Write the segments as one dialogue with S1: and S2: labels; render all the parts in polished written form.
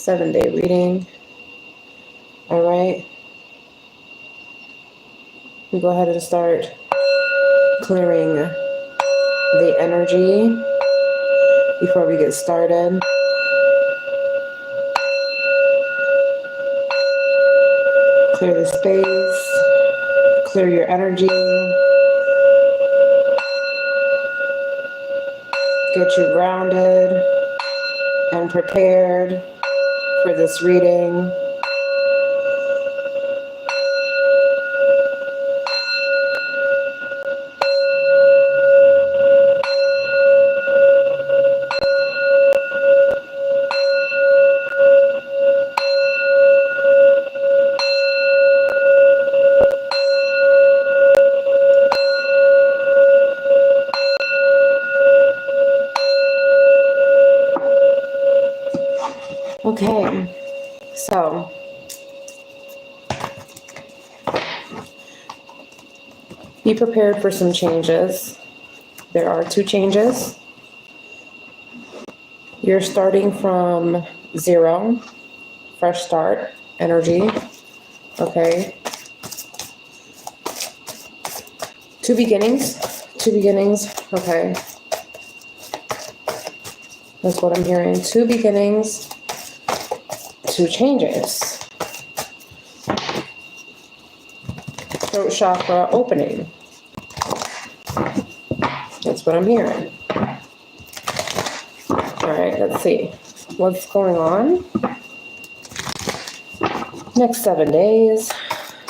S1: 7-day reading. All right. We go ahead and start clearing the energy before we get started. Clear the space, clear your energy, get you grounded and prepared for this reading. Okay, so be prepared for some changes. There are 2 changes. You're starting from 0, fresh start energy. Okay. 2 beginnings. Okay. That's what I'm hearing. 2 beginnings. 2 changes. Throat chakra opening. That's what I'm hearing. All right, let's see what's going on. Next 7 days.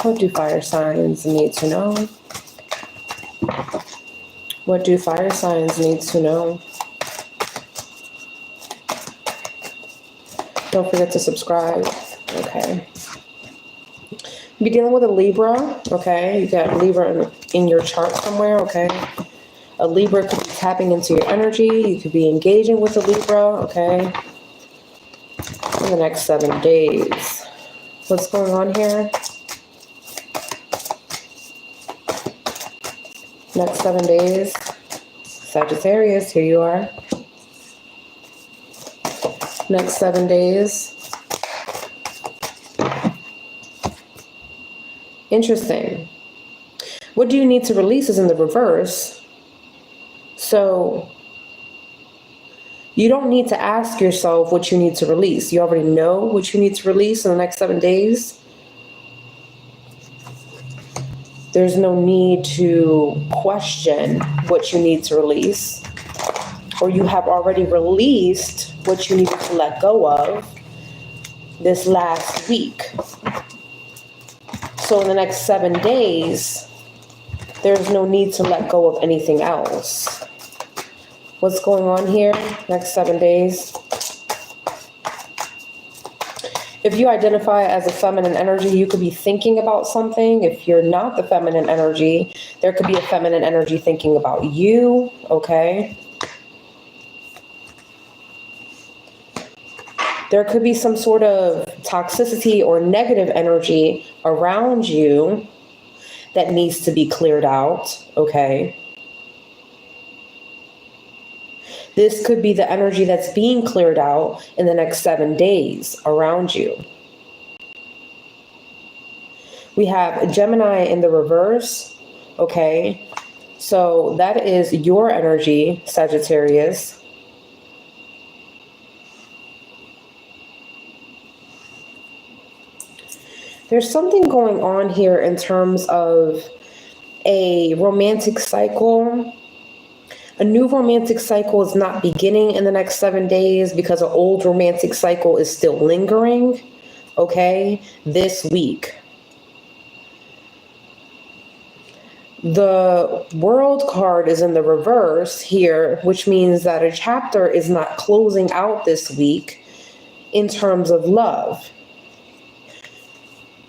S1: What do fire signs need to know? What do fire signs need to know? Don't forget to subscribe. Okay. Be dealing with a Libra. Okay. You got Libra in your chart somewhere. Okay. A Libra could be tapping into your energy. You could be engaging with a Libra. Okay. In the next 7 days. What's going on here? Next 7 days. Sagittarius, here you are. Next 7 days. Interesting. What do you need to release is in the reverse. So you don't need to ask yourself what you need to release. You already know what you need to release in the next 7 days. There's no need to question what you need to release, or you have already released what you needed to let go of this last week. So in the next 7 days, there's no need to let go of anything else. What's going on here? Next 7 days. If you identify as a feminine energy, you could be thinking about something. If you're not the feminine energy, there could be a feminine energy thinking about you, okay? There could be some sort of toxicity or negative energy around you that needs to be cleared out, okay? This could be the energy that's being cleared out in the next 7 days around you. We have Gemini in the reverse, okay? So that is your energy, Sagittarius. There's something going on here in terms of a romantic cycle. A new romantic cycle is not beginning in the next 7 days because an old romantic cycle is still lingering, okay, this week. The World card is in the reverse here, which means that a chapter is not closing out this week in terms of love.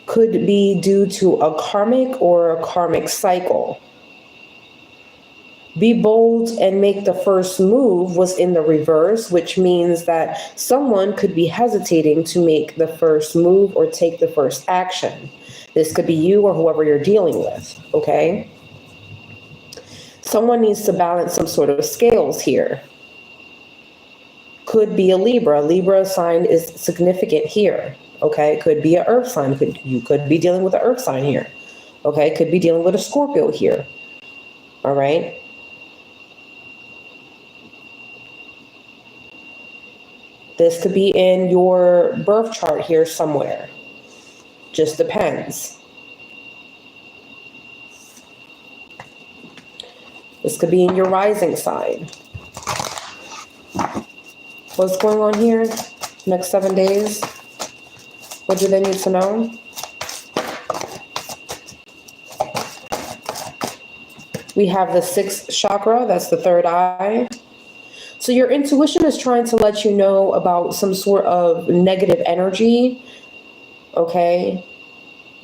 S1: Could be due to a karmic or a karmic cycle. Be bold and make the first move was in the reverse, which means that someone could be hesitating to make the first move or take the first action. This could be you or whoever you're dealing with, okay? Someone needs to balance some sort of scales here. could be a Libra. Libra sign is significant here. Okay, could be an earth sign. You could be dealing with an earth sign here. Okay, could be dealing with a Scorpio here. All right. This could be in your birth chart here somewhere. Just depends. This could be in your rising sign. What's going on here? Next 7 days? What do they need to know? We have the 6th chakra, that's the 3rd eye. So your intuition is trying to let you know about some sort of negative energy, okay,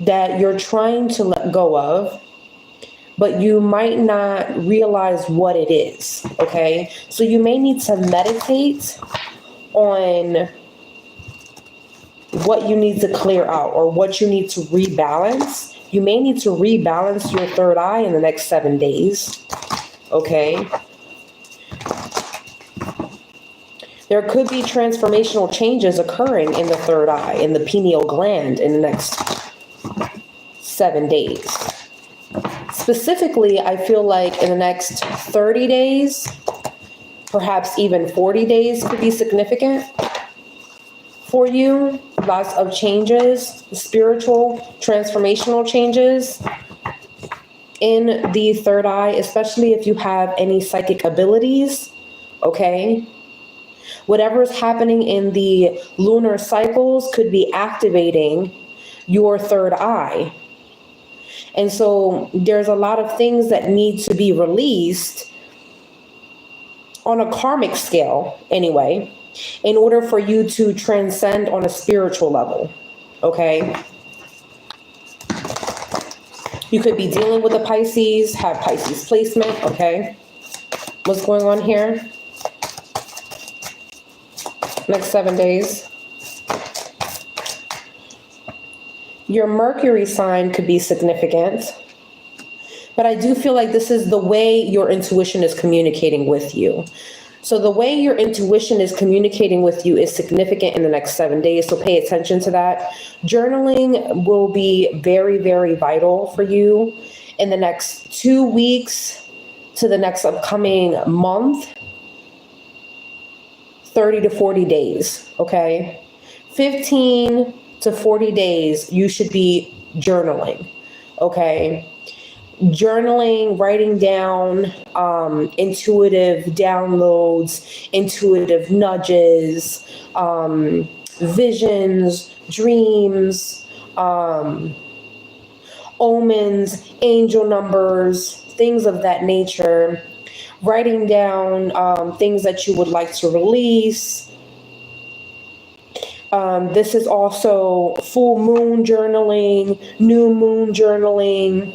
S1: that you're trying to let go of, but you might not realize what it is, okay? So you may need to meditate on what you need to clear out or what you need to rebalance. You may need to rebalance your 3rd eye in the next 7 days, okay? There could be transformational changes occurring in the 3rd eye, in the pineal gland in the next 7 days. Specifically, I feel like in the next 30 days, perhaps even 40 days could be significant for you. Lots of changes, spiritual, transformational changes in the 3rd eye, especially if you have any psychic abilities, okay? Whatever is happening in the lunar cycles could be activating your 3rd eye. And so there's a lot of things that need to be released on a karmic scale anyway, in order for you to transcend on a spiritual level, okay? You could be dealing with a Pisces, have Pisces placement, okay? What's going on here? Next 7 days. Your Mercury sign could be significant, but I do feel like this is the way your intuition is communicating with you. So the way your intuition is communicating with you is significant in the next 7 days, so pay attention to that. Journaling will be very, very vital for you in the next 2 weeks to the next upcoming month. 30 to 40 days, okay? 15 to 40 days, you should be journaling, okay? Journaling, writing down intuitive downloads, intuitive nudges, visions, dreams, omens, angel numbers, things of that nature. Writing down things that you would like to release. This is also full moon journaling, new moon journaling,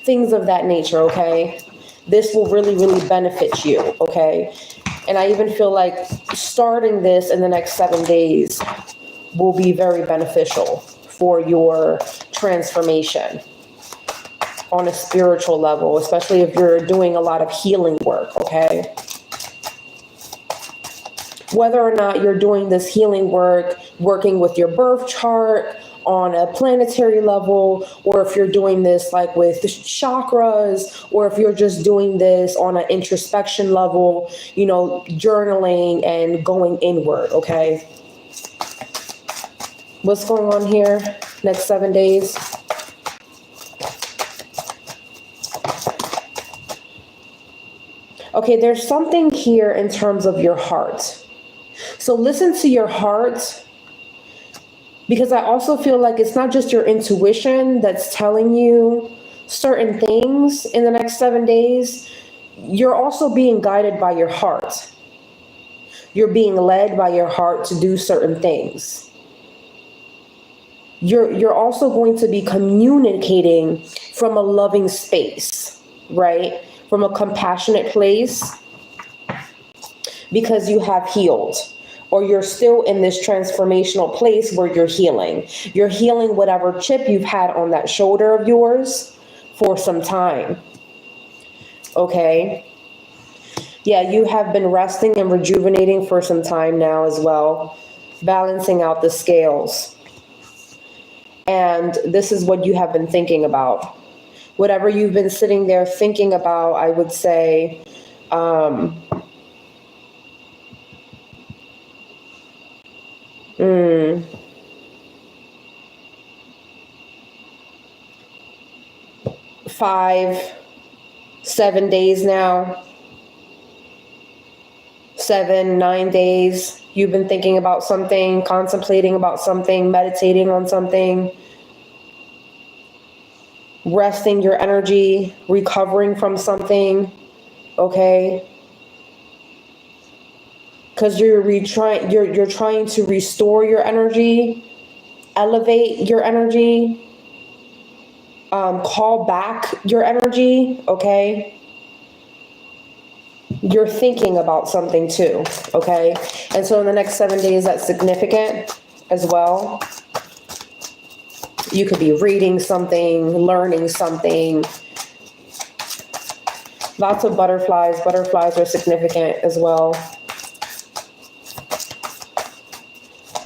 S1: things of that nature, okay? This will really, really benefit you, okay? And I even feel like starting this in the next 7 days will be very beneficial for your transformation on a spiritual level, especially if you're doing a lot of healing work, okay? Whether or not you're doing this healing work, working with your birth chart on a planetary level, or if you're doing this like with the chakras, or if you're just doing this on an introspection level, you know, journaling and going inward, okay? What's going on here next 7 days? Okay, there's something here in terms of your heart. So listen to your heart, because I also feel like it's not just your intuition that's telling you certain things in the next 7 days. You're also being guided by your heart. You're being led by your heart to do certain things. You're also going to be communicating from a loving space, right? From a compassionate place, because you have healed, or you're still in this transformational place where you're healing. You're healing whatever chip you've had on that shoulder of yours for some time, okay? Yeah, you have been resting and rejuvenating for some time now as well, balancing out the scales. And this is what you have been thinking about. Whatever you've been sitting there thinking about, I would say, 5-7 days now, 7-9 days, you've been thinking about something, contemplating about something, meditating on something, resting your energy, recovering from something, okay? Because you're trying to restore your energy, elevate your energy, call back your energy, okay? You're thinking about something too, okay? And so in the next 7 days, that's significant as well. You could be reading something, learning something. Lots of butterflies. Butterflies are significant as well.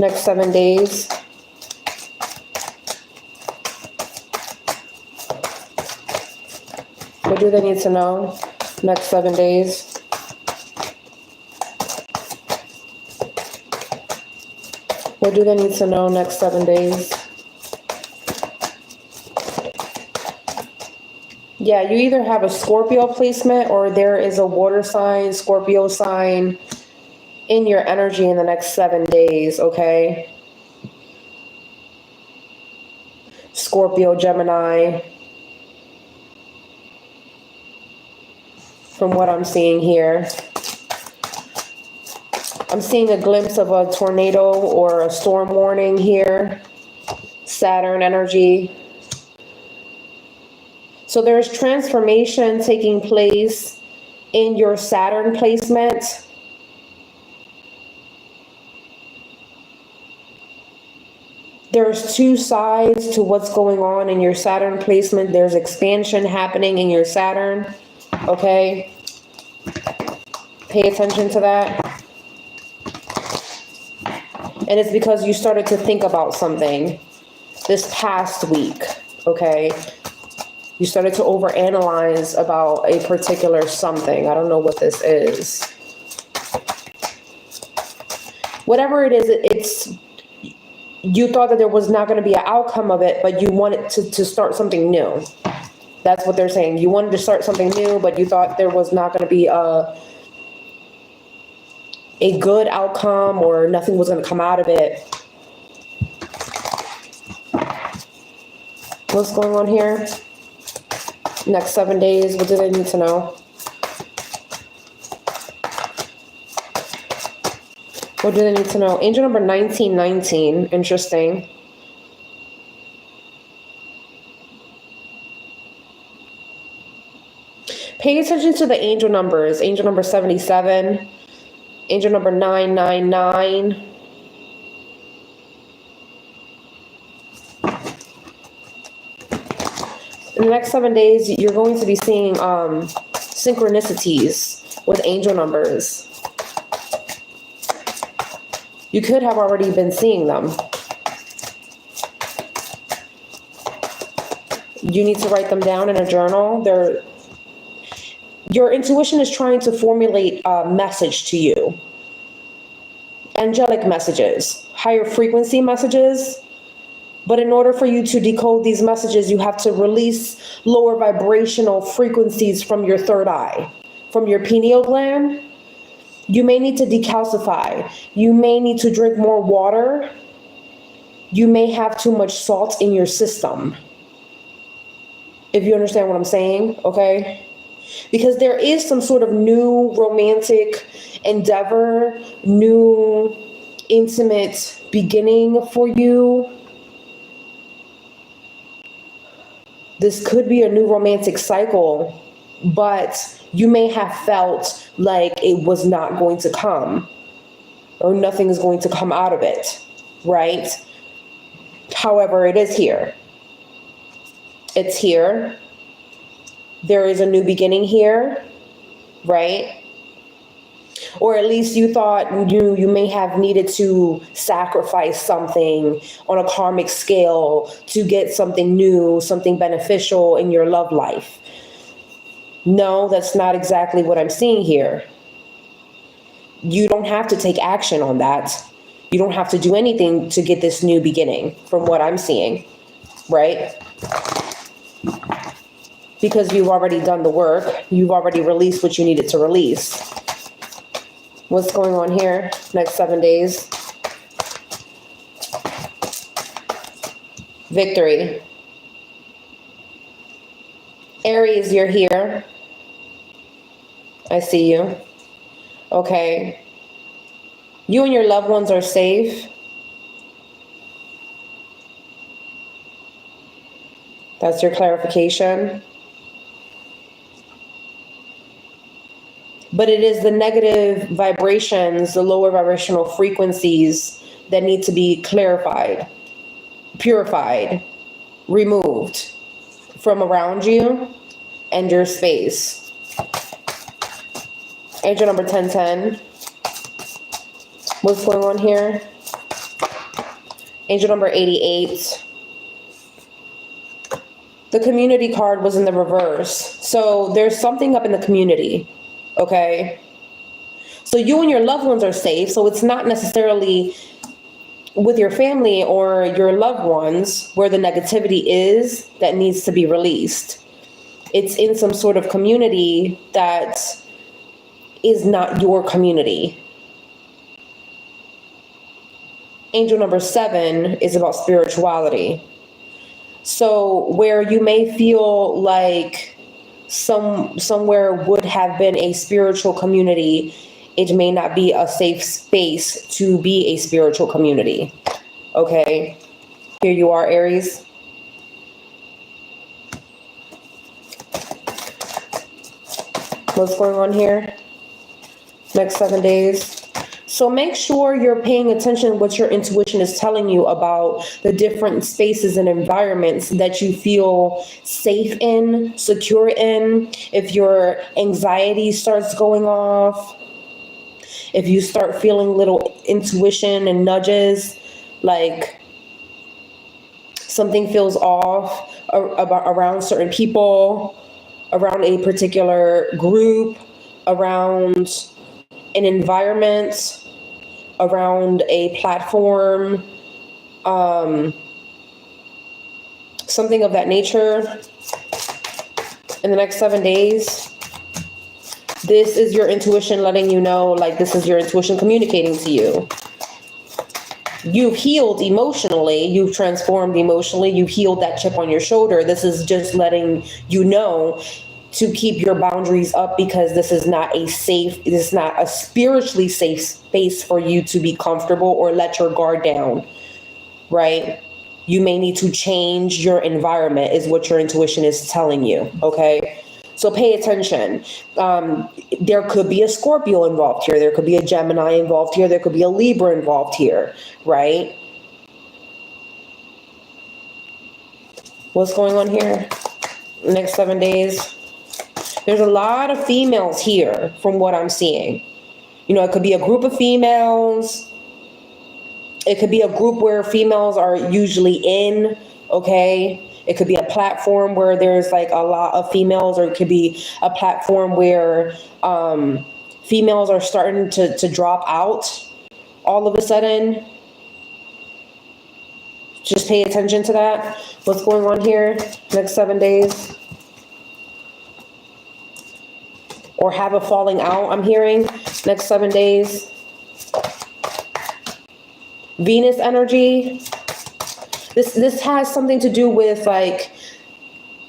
S1: Next 7 days. What do they need to know? Next 7 days. What do they need to know next 7 days? Yeah, you either have a Scorpio placement or there is a water sign, Scorpio sign in your energy in the next 7 days, okay? Scorpio, Gemini. From what I'm seeing here. I'm seeing a glimpse of a tornado or a storm warning here. Saturn energy. So there's transformation taking place in your Saturn placement. There's two sides to what's going on in your Saturn placement. There's expansion happening in your Saturn. Okay? Pay attention to that. And it's because you started to think about something this past week, okay? You started to overanalyze about a particular something. I don't know what this is. Whatever it is, it's you thought that there was not going to be an outcome of it, but you wanted to start something new. That's what they're saying. You wanted to start something new, but you thought there was not going to be a good outcome or nothing was going to come out of it. What's going on here? Next 7 days, what do they need to know? What do they need to know? Angel number 1919, interesting. Pay attention to the angel numbers. Angel number 77. Angel number 999. In the next 7 days, you're going to be seeing synchronicities with angel numbers. You could have already been seeing them. You need to write them down in a journal. Your intuition is trying to formulate a message to you. Angelic messages, higher frequency messages. But in order for you to decode these messages, you have to release lower vibrational frequencies from your third eye, from your pineal gland. You may need to decalcify. You may need to drink more water. You may have too much salt in your system. If you understand what I'm saying, okay? Because there is some sort of new romantic endeavor, new intimate beginning for you. This could be a new romantic cycle, but you may have felt like it was not going to come or nothing is going to come out of it, right? However, it is here. It's here. There is a new beginning here, right? Or at least you thought you may have needed to sacrifice something on a karmic scale to get something new, something beneficial in your love life. No, that's not exactly what I'm seeing here. You don't have to take action on that. You don't have to do anything to get this new beginning from what I'm seeing, right? Because you've already done the work. You've already released what you needed to release. What's going on here next 7 days? Victory. Aries, you're here. I see you. Okay. You and your loved ones are safe. That's your clarification. But it is the negative vibrations, the lower vibrational frequencies that need to be clarified, purified, removed from around you and your space. Angel number 1010. What's going on here? Angel number 88. The community card was in the reverse. So there's something up in the community. Okay. So you and your loved ones are safe. So it's not necessarily with your family or your loved ones where the negativity is that needs to be released. It's in some sort of community that is not your community. Angel number 7 is about spirituality. So where you may feel like somewhere would have been a spiritual community, it may not be a safe space to be a spiritual community. Okay, here you are, Aries. What's going on here? Next 7 days. So make sure you're paying attention to what your intuition is telling you about the different spaces and environments that you feel safe in, secure in. If your anxiety starts going off, if you start feeling little intuition and nudges, like something feels off around certain people, around a particular group, around an environment, around a platform, something of that nature. In the next 7 days, this is your intuition letting you know, like, this is your intuition communicating to you. You've healed emotionally, you've transformed emotionally, you've healed that chip on your shoulder. This is just letting you know to keep your boundaries up, because this is not a spiritually safe space for you to be comfortable or let your guard down, right? You may need to change your environment is what your intuition is telling you, okay? So pay attention. There could be a Scorpio involved here. There could be a Gemini involved here. There could be a Libra involved here, right? What's going on here? Next 7 days. There's a lot of females here from what I'm seeing. You know, it could be a group of females. It could be a group where females are usually in, okay? It could be a platform where there's like a lot of females, or it could be a platform where females are starting to drop out all of a sudden. Just pay attention to that. What's going on here next 7 days? Or have a falling out, I'm hearing, next 7 days. Venus energy. This has something to do with, like,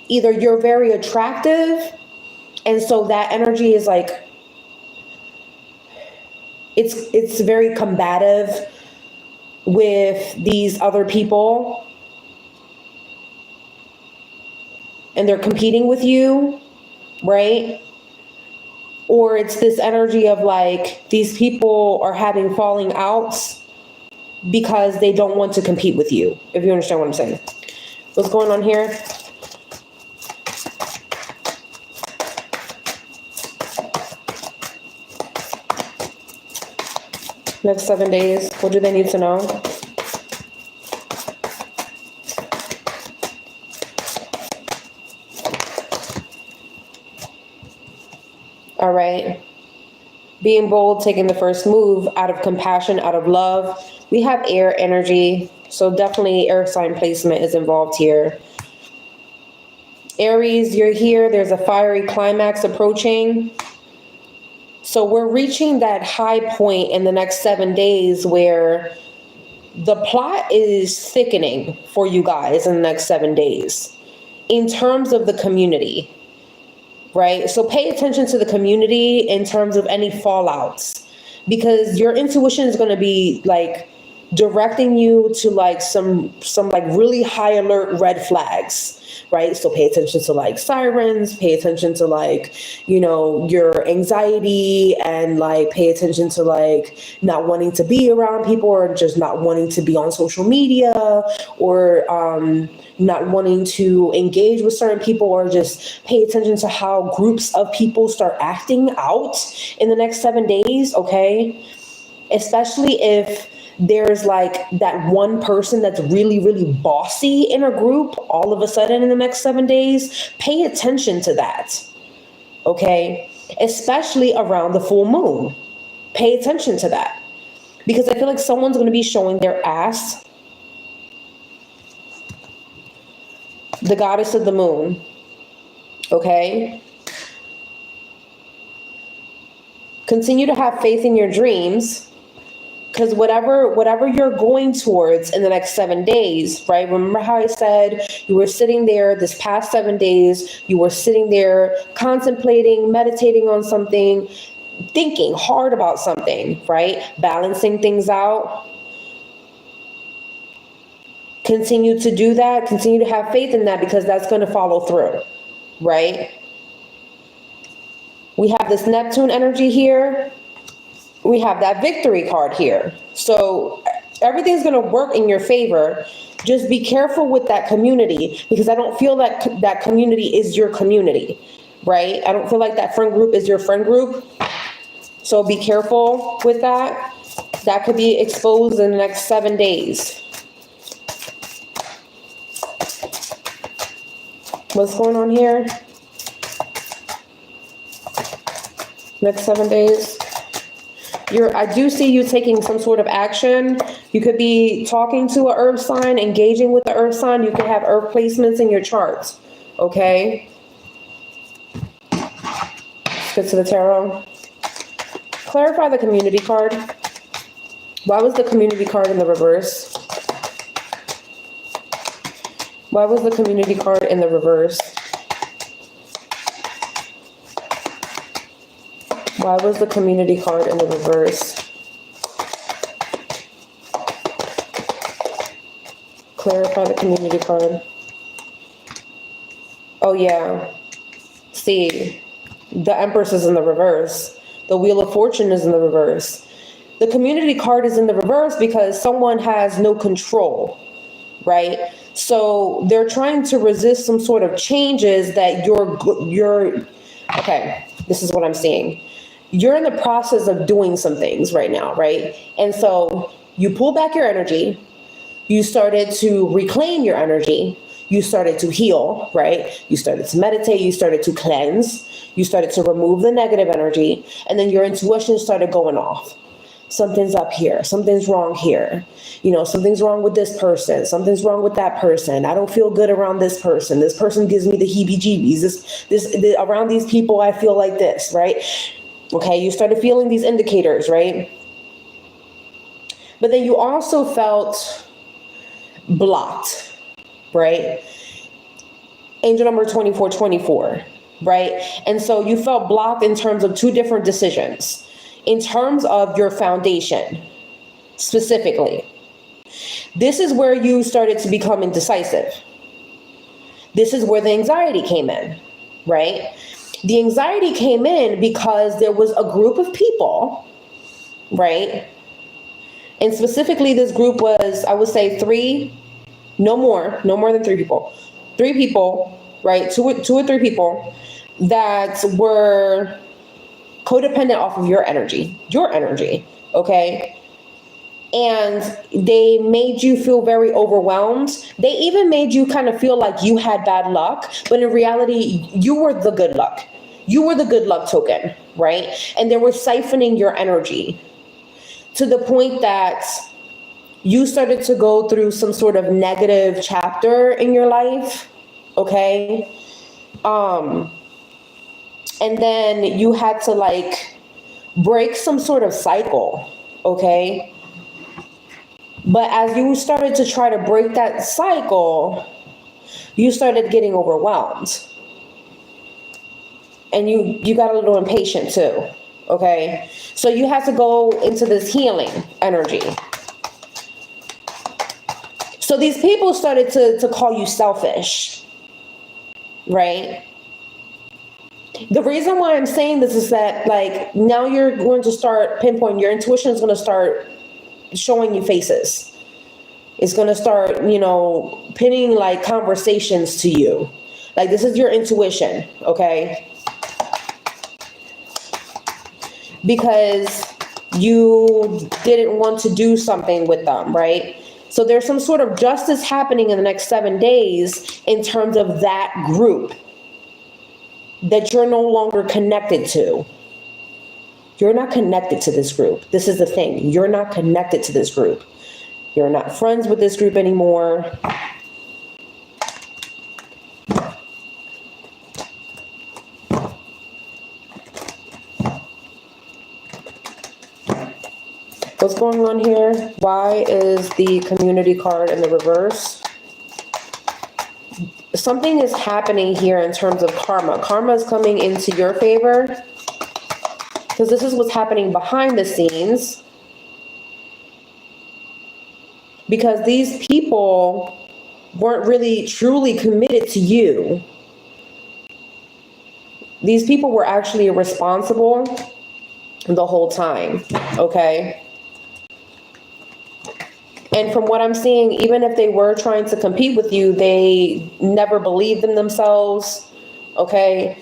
S1: either you're very attractive, and so that energy is like, it's very combative with these other people, and they're competing with you, right? Or it's this energy of like, these people are having falling outs because they don't want to compete with you, if you understand what I'm saying. What's going on here? Next 7 days. What do they need to know? All right. Being bold, taking the first move out of compassion, out of love. We have air energy, so definitely air sign placement is involved here. Aries, you're here. There's a fiery climax approaching. So we're reaching that high point in the next 7 days where the plot is thickening for you guys in the next 7 days in terms of the community, right? So pay attention to the community in terms of any fallouts, because your intuition is going to be like directing you to like some like really high alert red flags, right? So pay attention to like sirens, pay attention to like, you know, your anxiety, and like pay attention to like not wanting to be around people, or just not wanting to be on social media, or not wanting to engage with certain people, or just pay attention to how groups of people start acting out in the next 7 days, okay? Especially if there's like that one person that's really, really bossy in a group all of a sudden in the next 7 days. Pay attention to that, okay? Especially around the full moon. Pay attention to that, because I feel like someone's going to be showing their ass. The goddess of the moon, okay? Continue to have faith in your dreams. Because whatever you're going towards in the next 7 days, right? Remember how I said you were sitting there this past 7 days, you were sitting there contemplating, meditating on something, thinking hard about something, right? Balancing things out. Continue to do that. Continue to have faith in that, because that's going to follow through, right? We have this Neptune energy here. We have that victory card here. So everything's going to work in your favor. Just be careful with that community, because I don't feel that that community is your community, right? I don't feel like that friend group is your friend group. So be careful with that. That could be exposed in the next 7 days. What's going on here? Next 7 days. I do see you taking some sort of action. You could be talking to an earth sign, engaging with the earth sign. You could have earth placements in your charts, okay? Let's get to the tarot. Clarify the community card. Why was the community card in the reverse? Why was the community card in the reverse? Why was the community card in the reverse? Clarify the community card. Oh yeah. See, the Empress is in the reverse. The Wheel of Fortune is in the reverse. The community card is in the reverse because someone has no control, right? So they're trying to resist some sort of changes that you're okay, this is what I'm seeing. You're in the process of doing some things right now, right? And so you pull back your energy. You started to reclaim your energy. You started to heal, right? You started to meditate. You started to cleanse. You started to remove the negative energy. And then your intuition started going off. Something's up here. Something's wrong here. You know, something's wrong with this person. Something's wrong with that person. I don't feel good around this person. This person gives me the heebie-jeebies. Around these people, I feel like this, right? Okay, you started feeling these indicators, right? But then you also felt blocked, right? Angel number 2424, right? And so you felt blocked in terms of two different decisions. In terms of your foundation, specifically. This is where you started to become indecisive. This is where the anxiety came in, right? The anxiety came in because there was a group of people, right? And specifically this group was, I would say three, no more than three people. 3 people, right? Two or three people that were codependent off of your energy, okay? and they made you feel very overwhelmed. They even made you kind of feel like you had bad luck, but in reality, you were the good luck. You were the good luck token, right? And they were siphoning your energy to the point that you started to go through some sort of negative chapter in your life, okay? And then you had to like break some sort of cycle, okay? But as you started to try to break that cycle, you started getting overwhelmed. And you got a little impatient too, okay? So you had to go into this healing energy. So these people started to call you selfish, right? The reason why I'm saying this is that, like, now you're going to start pinpointing, your intuition is going to start showing you faces. It's going to start, pinning like conversations to you. Like, this is your intuition, okay? Because you didn't want to do something with them, right? So there's some sort of justice happening in the next 7 days in terms of that group that you're no longer connected to. You're not connected to this group. This is the thing. You're not connected to this group. You're not friends with this group anymore. What's going on here? Why is the community card in the reverse? Something is happening here in terms of karma. Karma is coming into your favor, because this is what's happening behind the scenes. Because these people weren't really truly committed to you. These people were actually irresponsible the whole time, okay? And from what I'm seeing, even if they were trying to compete with you, they never believed in themselves, okay?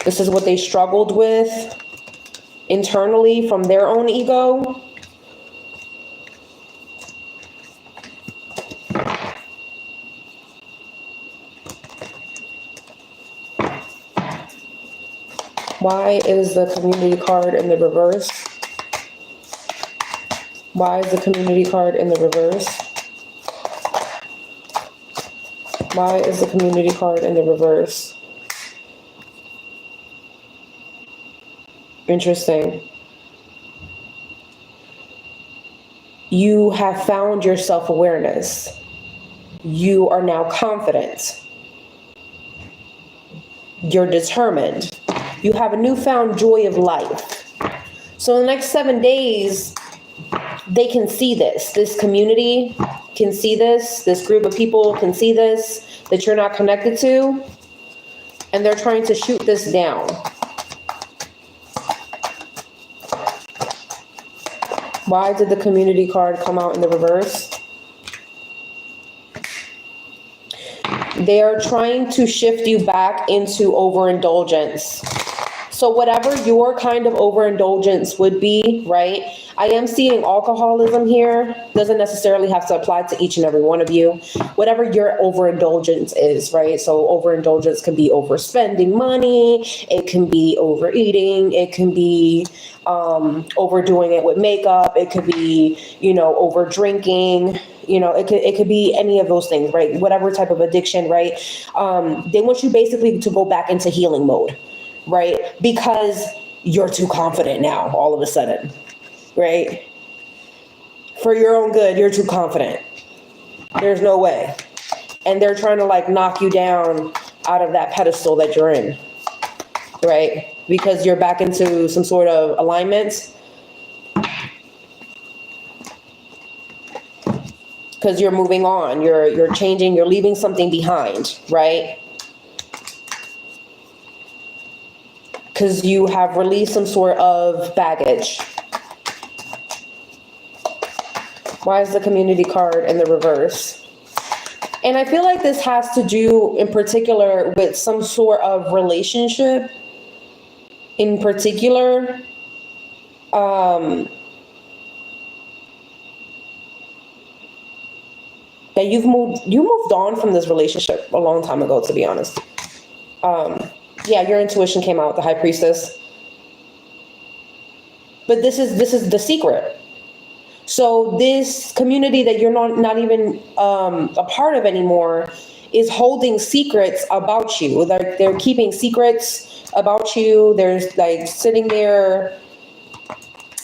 S1: This is what they struggled with internally from their own ego. Why is the community card in the reverse? Why is the community card in the reverse? Why is the community card in the reverse? Interesting. You have found your self-awareness. You are now confident. You're determined. You have a newfound joy of life. So in the next 7 days, they can see this. This community can see this. This group of people can see this, that you're not connected to. And they're trying to shoot this down. Why did the community card come out in the reverse? They are trying to shift you back into overindulgence. So whatever your kind of overindulgence would be, right? I am seeing alcoholism here. Doesn't necessarily have to apply to each and every one of you. Whatever your overindulgence is, right? So overindulgence can be overspending money. It can be overeating. It can be overdoing it with makeup. It could be, over drinking. It could be any of those things, right? Whatever type of addiction, right? They want you basically to go back into healing mode, right? Because you're too confident now, all of a sudden, right? For your own good, you're too confident. There's no way. And they're trying to like knock you down out of that pedestal that you're in, right? Because you're back into some sort of alignment. Because you're moving on, you're changing, you're leaving something behind, right? Because you have released some sort of baggage. Why is the community card in the reverse? And I feel like this has to do in particular with some sort of relationship in particular. that you moved on from this relationship a long time ago, to be honest. Yeah, your intuition came out, the High Priestess. But this is the secret. So this community that you're not even a part of anymore is holding secrets about you. They're keeping secrets about you. They're like sitting there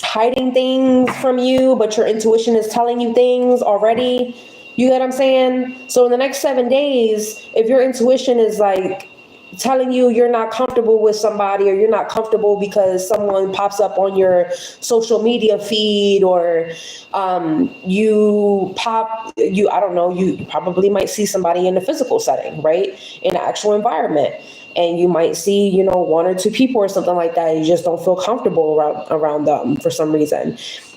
S1: hiding things from you, but your intuition is telling you things already. You get what I'm saying? So in the next 7 days, if your intuition is like telling you you're not comfortable with somebody, or you're not comfortable because someone pops up on your social media feed, or you probably might see somebody in a physical setting, right? In an actual environment. And you might see, 1 or 2 people or something like that. You just don't feel comfortable around them for some reason.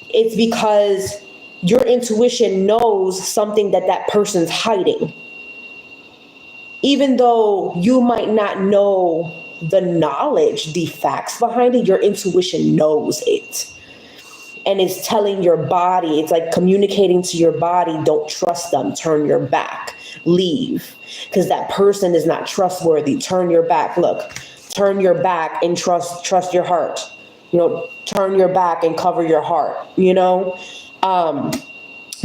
S1: It's because your intuition knows something that person's hiding. Even though you might not know the knowledge, the facts behind it, your intuition knows it. And it's telling your body, it's like communicating to your body, don't trust them, turn your back, leave. Because that person is not trustworthy. Turn your back, look, turn your back and trust your heart. Turn your back and cover your heart,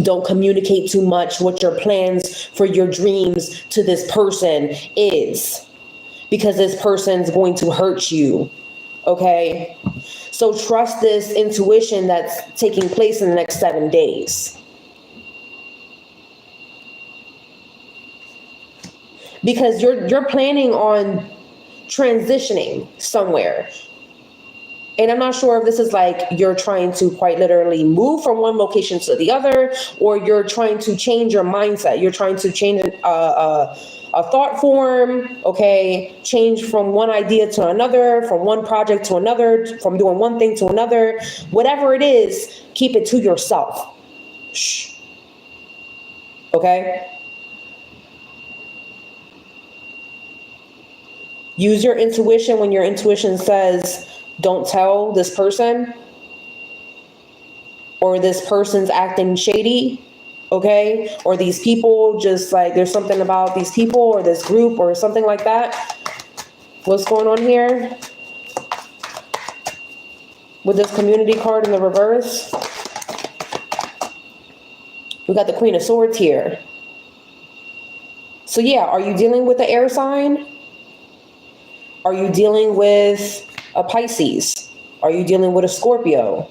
S1: Don't communicate too much what your plans for your dreams to this person is, because this person's going to hurt you, okay? So trust this intuition that's taking place in the next 7 days. Because you're planning on transitioning somewhere. And I'm not sure if this is like you're trying to quite literally move from one location to the other, or you're trying to change your mindset. You're trying to change a thought form, okay? Change from one idea to another, from one project to another, from doing one thing to another. Whatever it is, keep it to yourself. Shh. Okay? Use your intuition when your intuition says, don't tell this person, or this person's acting shady, okay? Or these people, just like there's something about these people or this group or something like that. What's going on here? With this community card in the reverse, we got the Queen of Swords here. So yeah, are you dealing with the air sign? Are you dealing with a Pisces? Are you dealing with a Scorpio?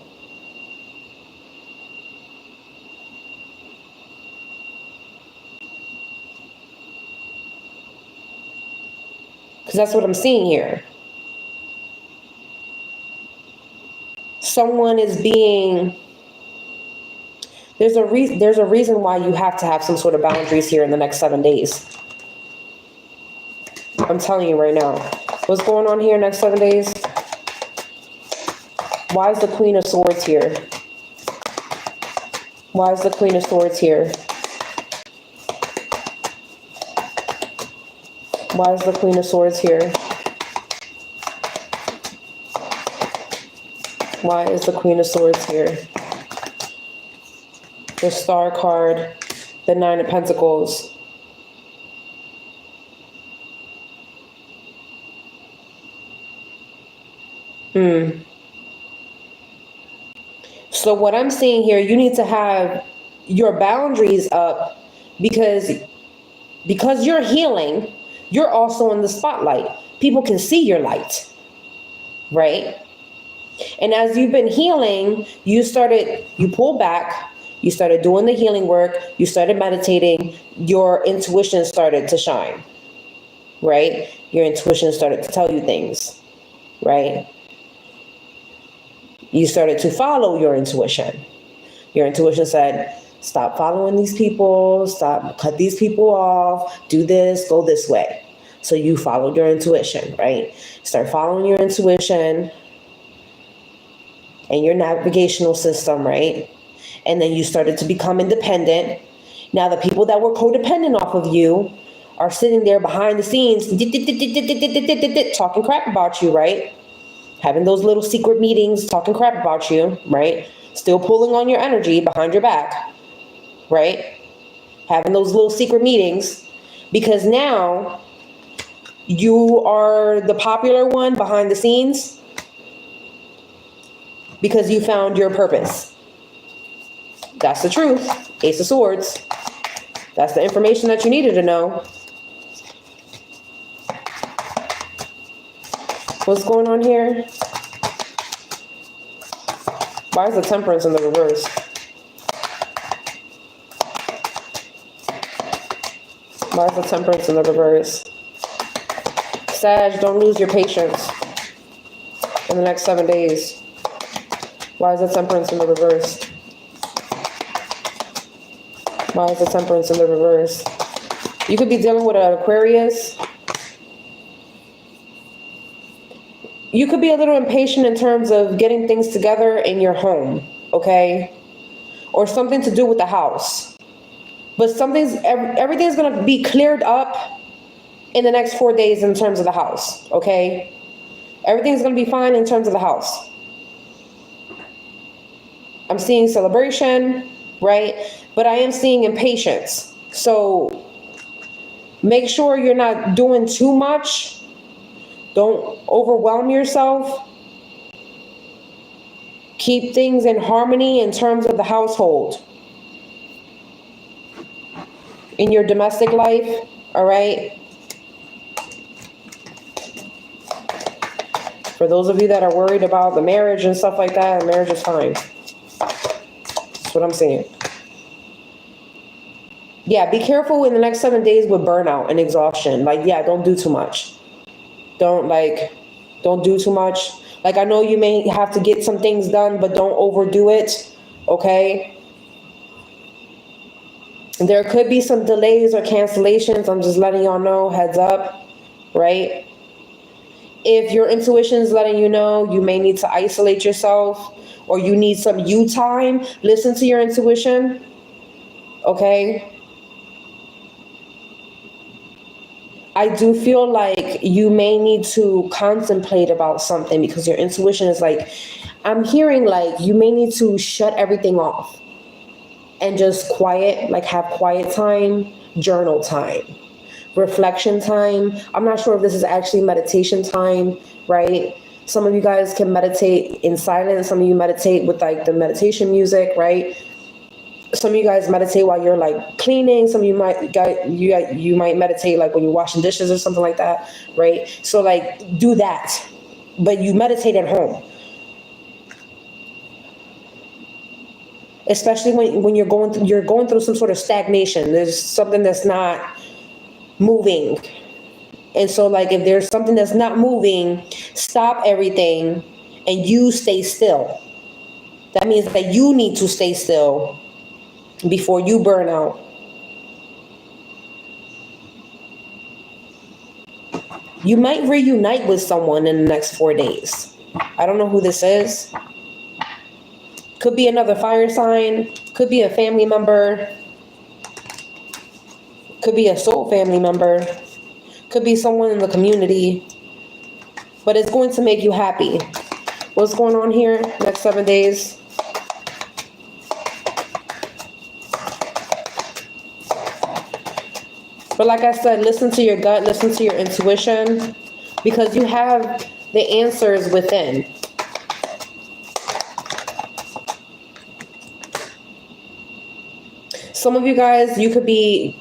S1: Because that's what I'm seeing here. Someone is being... There's a reason why you have to have some sort of boundaries here in the next 7 days. I'm telling you right now. What's going on here next 7 days? Why is the Queen of Swords here? Why is the Queen of Swords here? Why is the Queen of Swords here? Why is the Queen of Swords here? The Star card, the Nine of Pentacles. So what I'm seeing here, you need to have your boundaries up, because you're healing, you're also in the spotlight. People can see your light, right? And as you've been healing, you pulled back, you started doing the healing work, you started meditating, your intuition started to shine, right? Your intuition started to tell you things, right? You started to follow your intuition. Your intuition said, stop following these people, cut these people off, do this, go this way. So you followed your intuition, right? Start following your intuition and your navigational system, right? And then you started to become independent. Now the people that were codependent off of you are sitting there behind the scenes, talking crap about you, right? Having those little secret meetings, talking crap about you, right? Still pulling on your energy behind your back, right? Having those little secret meetings, because now you are the popular one behind the scenes because you found your purpose. That's the truth. Ace of Swords. That's the information that you needed to know. What's going on here? Why is the Temperance in the reverse? Why is the Temperance in the reverse? Sag, don't lose your patience in the next 7 days. Why is the Temperance in the reverse? Why is the Temperance in the reverse? You could be dealing with an Aquarius. You could be a little impatient in terms of getting things together in your home, okay? Or something to do with the house. But everything's going to be cleared up in the next 4 days in terms of the house, okay? Everything's going to be fine in terms of the house. I'm seeing celebration, right? But I am seeing impatience. So make sure you're not doing too much. Don't overwhelm yourself. Keep things in harmony in terms of the household. In your domestic life, all right? For those of you that are worried about the marriage and stuff like that, marriage is fine. That's what I'm saying. Yeah, be careful in the next 7 days with burnout and exhaustion. Like, yeah, don't do too much. Don't do too much. Like, I know you may have to get some things done, but don't overdo it, okay? There could be some delays or cancellations. I'm just letting y'all know, heads up, right? If your intuition is letting you know you may need to isolate yourself or you need some you time, listen to your intuition, okay? I do feel like you may need to contemplate about something because your intuition is like, I'm hearing like you may need to shut everything off and just quiet, like have quiet time, journal time, reflection time. I'm not sure if this is actually meditation time, right? Some of you guys can meditate in silence. Some of you meditate with like the meditation music, right? Some of you guys meditate while you're like cleaning. Some of you might meditate like when you're washing dishes or something like that, right? So like do that, but you meditate at home. Especially when you're going through some sort of stagnation. There's something that's not moving. And so like if there's something that's not moving, stop everything and you stay still. That means that you need to stay still before you burn out. You might reunite with someone in the next 4 days. I don't know who this is. Could be another fire sign. Could be a family member. Could be a soul family member. Could be someone in the community. But it's going to make you happy. What's going on here next 7 days? But like I said, listen to your gut, listen to your intuition, because you have the answers within. Some of you guys, you could be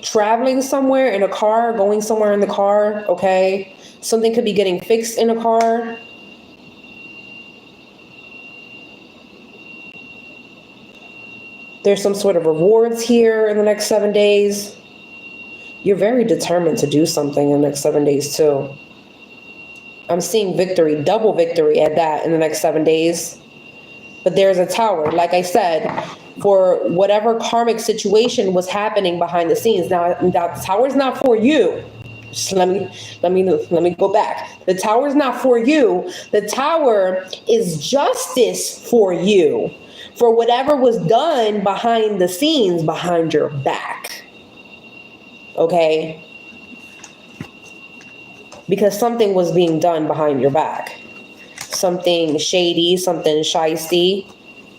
S1: traveling somewhere in a car, going somewhere in the car, okay? Something could be getting fixed in a car. There's some sort of rewards here in the next 7 days. You're very determined to do something in the next 7 days too. I'm seeing victory, double victory at that in the next 7 days. But there's a tower, like I said, for whatever karmic situation was happening behind the scenes. Now the tower's not for you. Just let me go back. The tower's not for you. The tower is justice for you, for whatever was done behind the scenes, behind your back. Okay? Because something was being done behind your back. something shady, something shisty,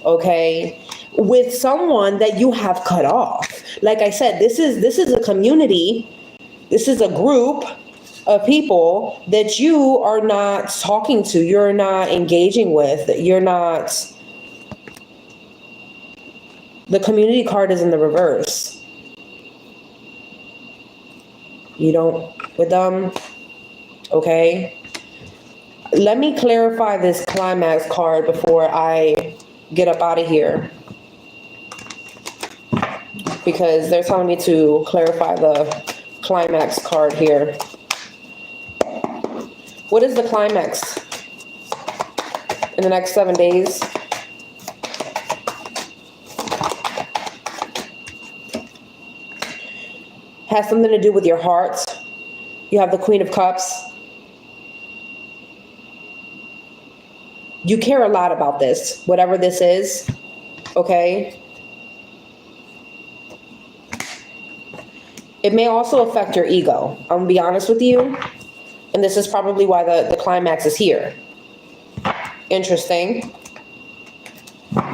S1: okay, with someone that you have cut off. Like I said, this is a community, this is a group of people that you are not talking to, you're not engaging with, you're not, the community card is in the reverse. You don't with them, okay? Let me clarify this climax card before I get up out of here, because they're telling me to clarify the climax card here. What is the climax in the next 7 days? Has something to do with your heart. You have the Queen of Cups. You care a lot about this, whatever this is, okay? It may also affect your ego. I'm gonna be honest with you. And this is probably why the climax is here. Interesting.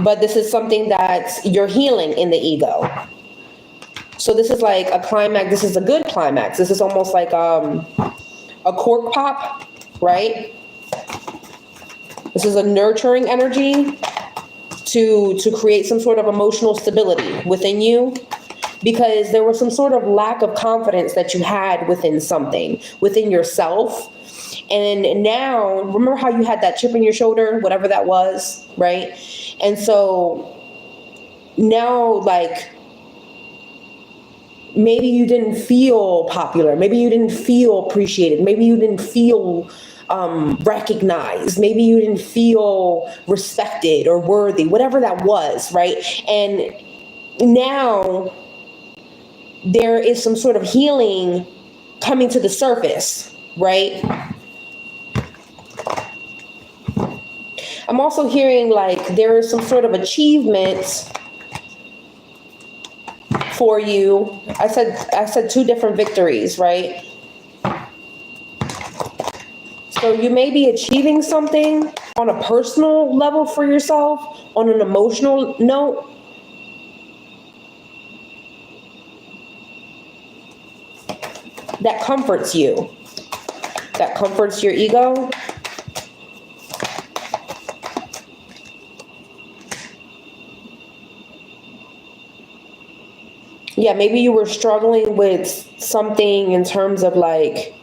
S1: But this is something that you're healing in the ego. So this is like a climax. This is a good climax. This is almost like a cork pop, right? This is a nurturing energy to create some sort of emotional stability within you, because there was some sort of lack of confidence that you had within something, within yourself. And now, remember how you had that chip in your shoulder, whatever that was, right? And so now, like, maybe you didn't feel popular. Maybe you didn't feel appreciated. Maybe you didn't feel recognized. Maybe you didn't feel respected or worthy, whatever that was, right? And now there is some sort of healing coming to the surface, right? I'm also hearing like there is some sort of achievement for you. I said 2 different victories, right? So you may be achieving something on a personal level for yourself, on an emotional note. That comforts you. That comforts your ego. Yeah, maybe you were struggling with something in terms of like,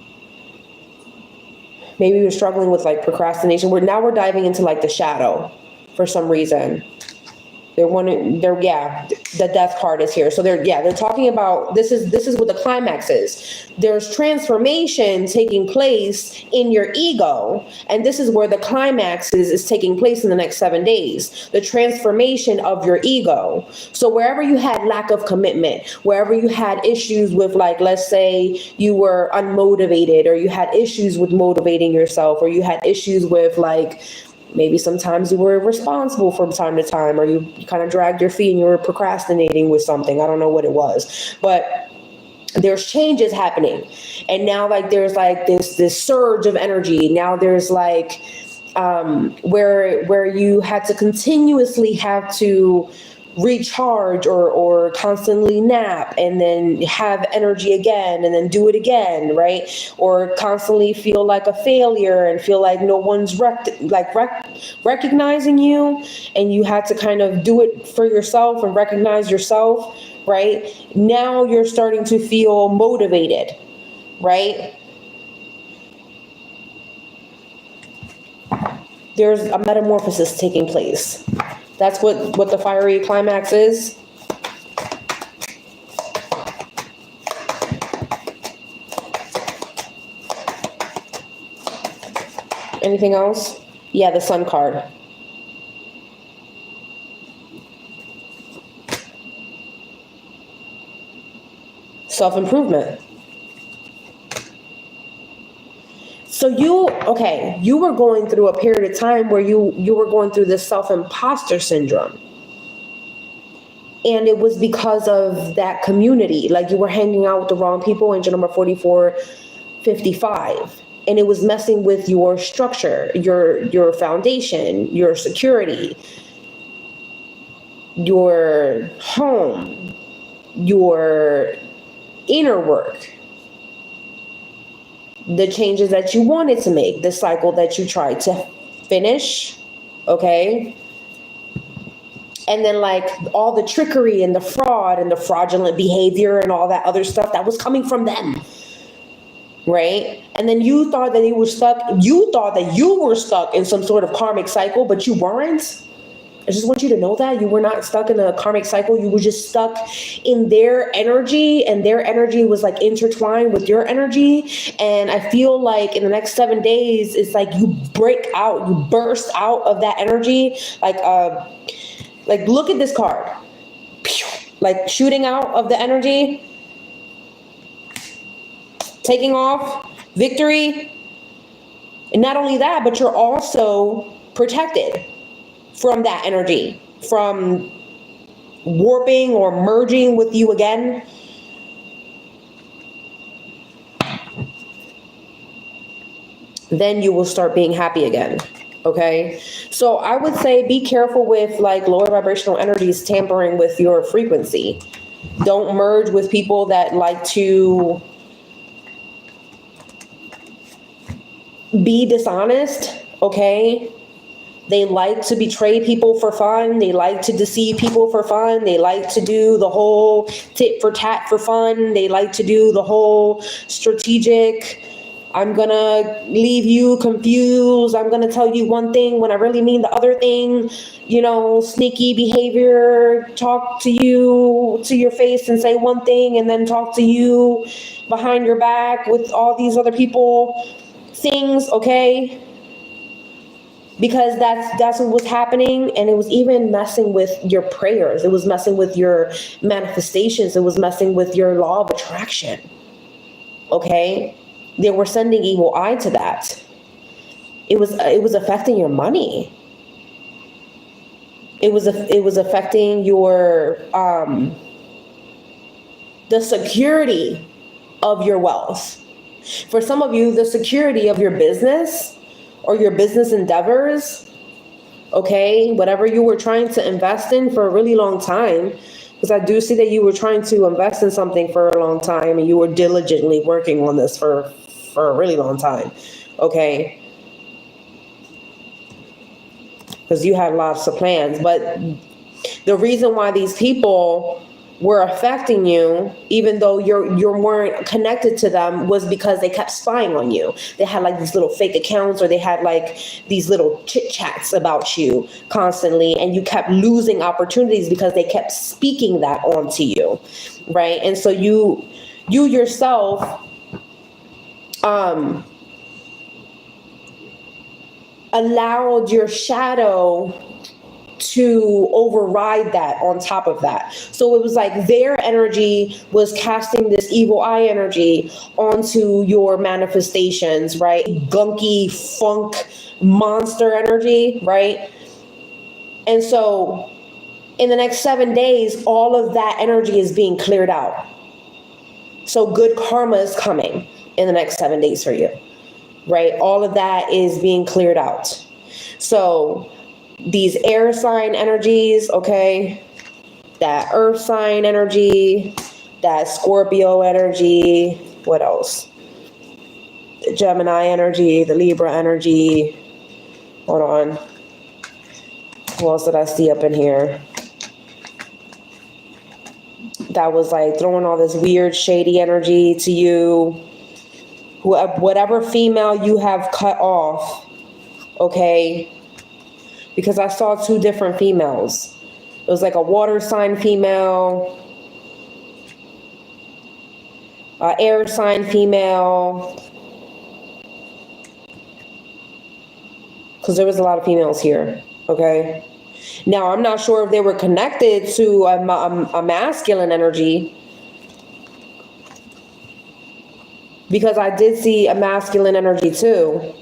S1: maybe you're struggling with like procrastination. Now we're diving into like the shadow for some reason. The death card is here. So they're talking about, this is what the climax is. There's transformation taking place in your ego. And this is where the climax is taking place in the next 7 days. The transformation of your ego. So wherever you had lack of commitment, wherever you had issues with, like, let's say you were unmotivated, or you had issues with motivating yourself, or you had issues with, like, maybe sometimes you were irresponsible from time to time, or you kind of dragged your feet and you were procrastinating with something. I don't know what it was, but there's changes happening. And now, like, there's like this surge of energy. Now there's like, where you had to continuously have to recharge or constantly nap and then have energy again and then do it again, right? Or constantly feel like a failure and feel like no one's recognizing you, and you had to kind of do it for yourself and recognize yourself, right? Now you're starting to feel motivated, right? There's a metamorphosis taking place. That's what the fiery climax is. Anything else? Yeah, the Sun card. Self-improvement. So you were going through a period of time where you were going through this self-imposter syndrome. And it was because of that community. Like, you were hanging out with the wrong people, angel number 4455. And it was messing with your structure, your foundation, your security, your home, your inner work, the changes that you wanted to make, the cycle that you tried to finish, okay? And then like all the trickery and the fraud and the fraudulent behavior and all that other stuff that was coming from them, right? And then you thought that you were stuck in some sort of karmic cycle, but you weren't. I just want you to know that you were not stuck in a karmic cycle. You were just stuck in their energy, and their energy was like intertwined with your energy. And I feel like in the next 7 days, it's like you burst out of that energy. Like look at this card, like shooting out of the energy, taking off, victory. And not only that, but you're also protected from that energy, from warping or merging with you again. Then you will start being happy again. Okay, so I would say be careful with like lower vibrational energies tampering with your frequency. Don't merge with people that like to be dishonest, okay? They like to betray people for fun. They like to deceive people for fun. They like to do the whole tit for tat for fun. They like to do the whole strategic, I'm gonna leave you confused. I'm gonna tell you one thing when I really mean the other thing. You know, sneaky behavior, talk to you to your face and say one thing and then talk to you behind your back with all these other people things, okay? Because that's what was happening, and it was even messing with your prayers. It was messing with your manifestations. It was messing with your law of attraction, okay? They were sending evil eye to that. It was affecting your money. It was affecting your the security of your wealth. For some of you, the security of your business or your business endeavors, okay, whatever you were trying to invest in for a really long time, because I do see that you were trying to invest in something for a long time and you were diligently working on this for a really long time, okay? Because you had lots of plans, but the reason why these people were affecting you, even though you weren't connected to them, was because they kept spying on you. They had like these little fake accounts, or they had like these little chit chats about you constantly, and you kept losing opportunities because they kept speaking that onto you, right? And so you yourself allowed your shadow to override that on top of that. So it was like their energy was casting this evil eye energy onto your manifestations, right? Gunky funk monster energy, right? And so in the next 7 days, all of that energy is being cleared out. So good karma is coming in the next 7 days for you, right? All of that is being cleared out. So these air sign energies, okay, that earth sign energy, that Scorpio energy, what else? The Gemini energy, the Libra energy. Hold on. What else did I see up in here? That was like throwing all this weird, shady energy to you. Whatever female you have cut off, okay? Because I saw two different females. It was like a water sign female, air sign female. Because there was a lot of females here, okay? Now, I'm not sure if they were connected to a masculine energy, because I did see a masculine energy too.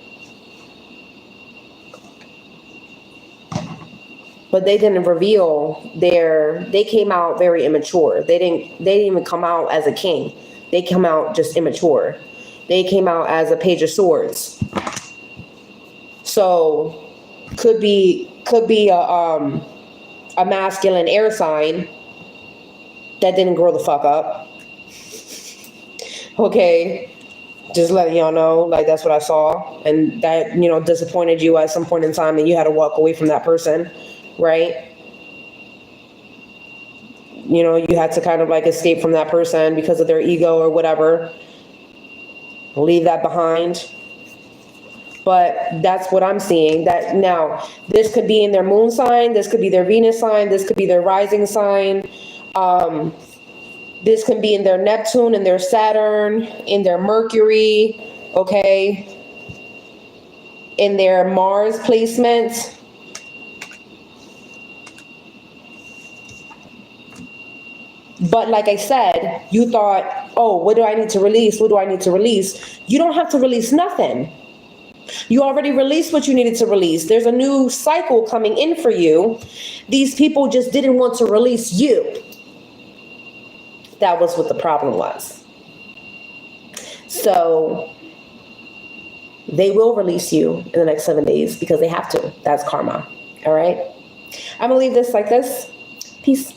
S1: But they didn't reveal they came out very immature. They didn't even come out as a king. They come out just immature. They came out as a Page of Swords. So could be a masculine air sign that didn't grow the fuck up. Okay. Just letting y'all know, like, that's what I saw. And that, you know, disappointed you at some point in time, and you had to walk away from that person, right? You know, you had to kind of like escape from that person because of their ego or whatever. Leave that behind. But that's what I'm seeing. That now, this could be in their moon sign, this could be their Venus sign, this could be their rising sign. This can be in their Neptune, in their Saturn, in their Mercury, okay? In their Mars placement. But like I said, you thought, oh, what do I need to release? What do I need to release? You don't have to release nothing. You already released what you needed to release. There's a new cycle coming in for you. These people just didn't want to release you. That was what the problem was. So they will release you in the next 7 days because they have to. That's karma. All right. I'm going to leave this like this. Peace.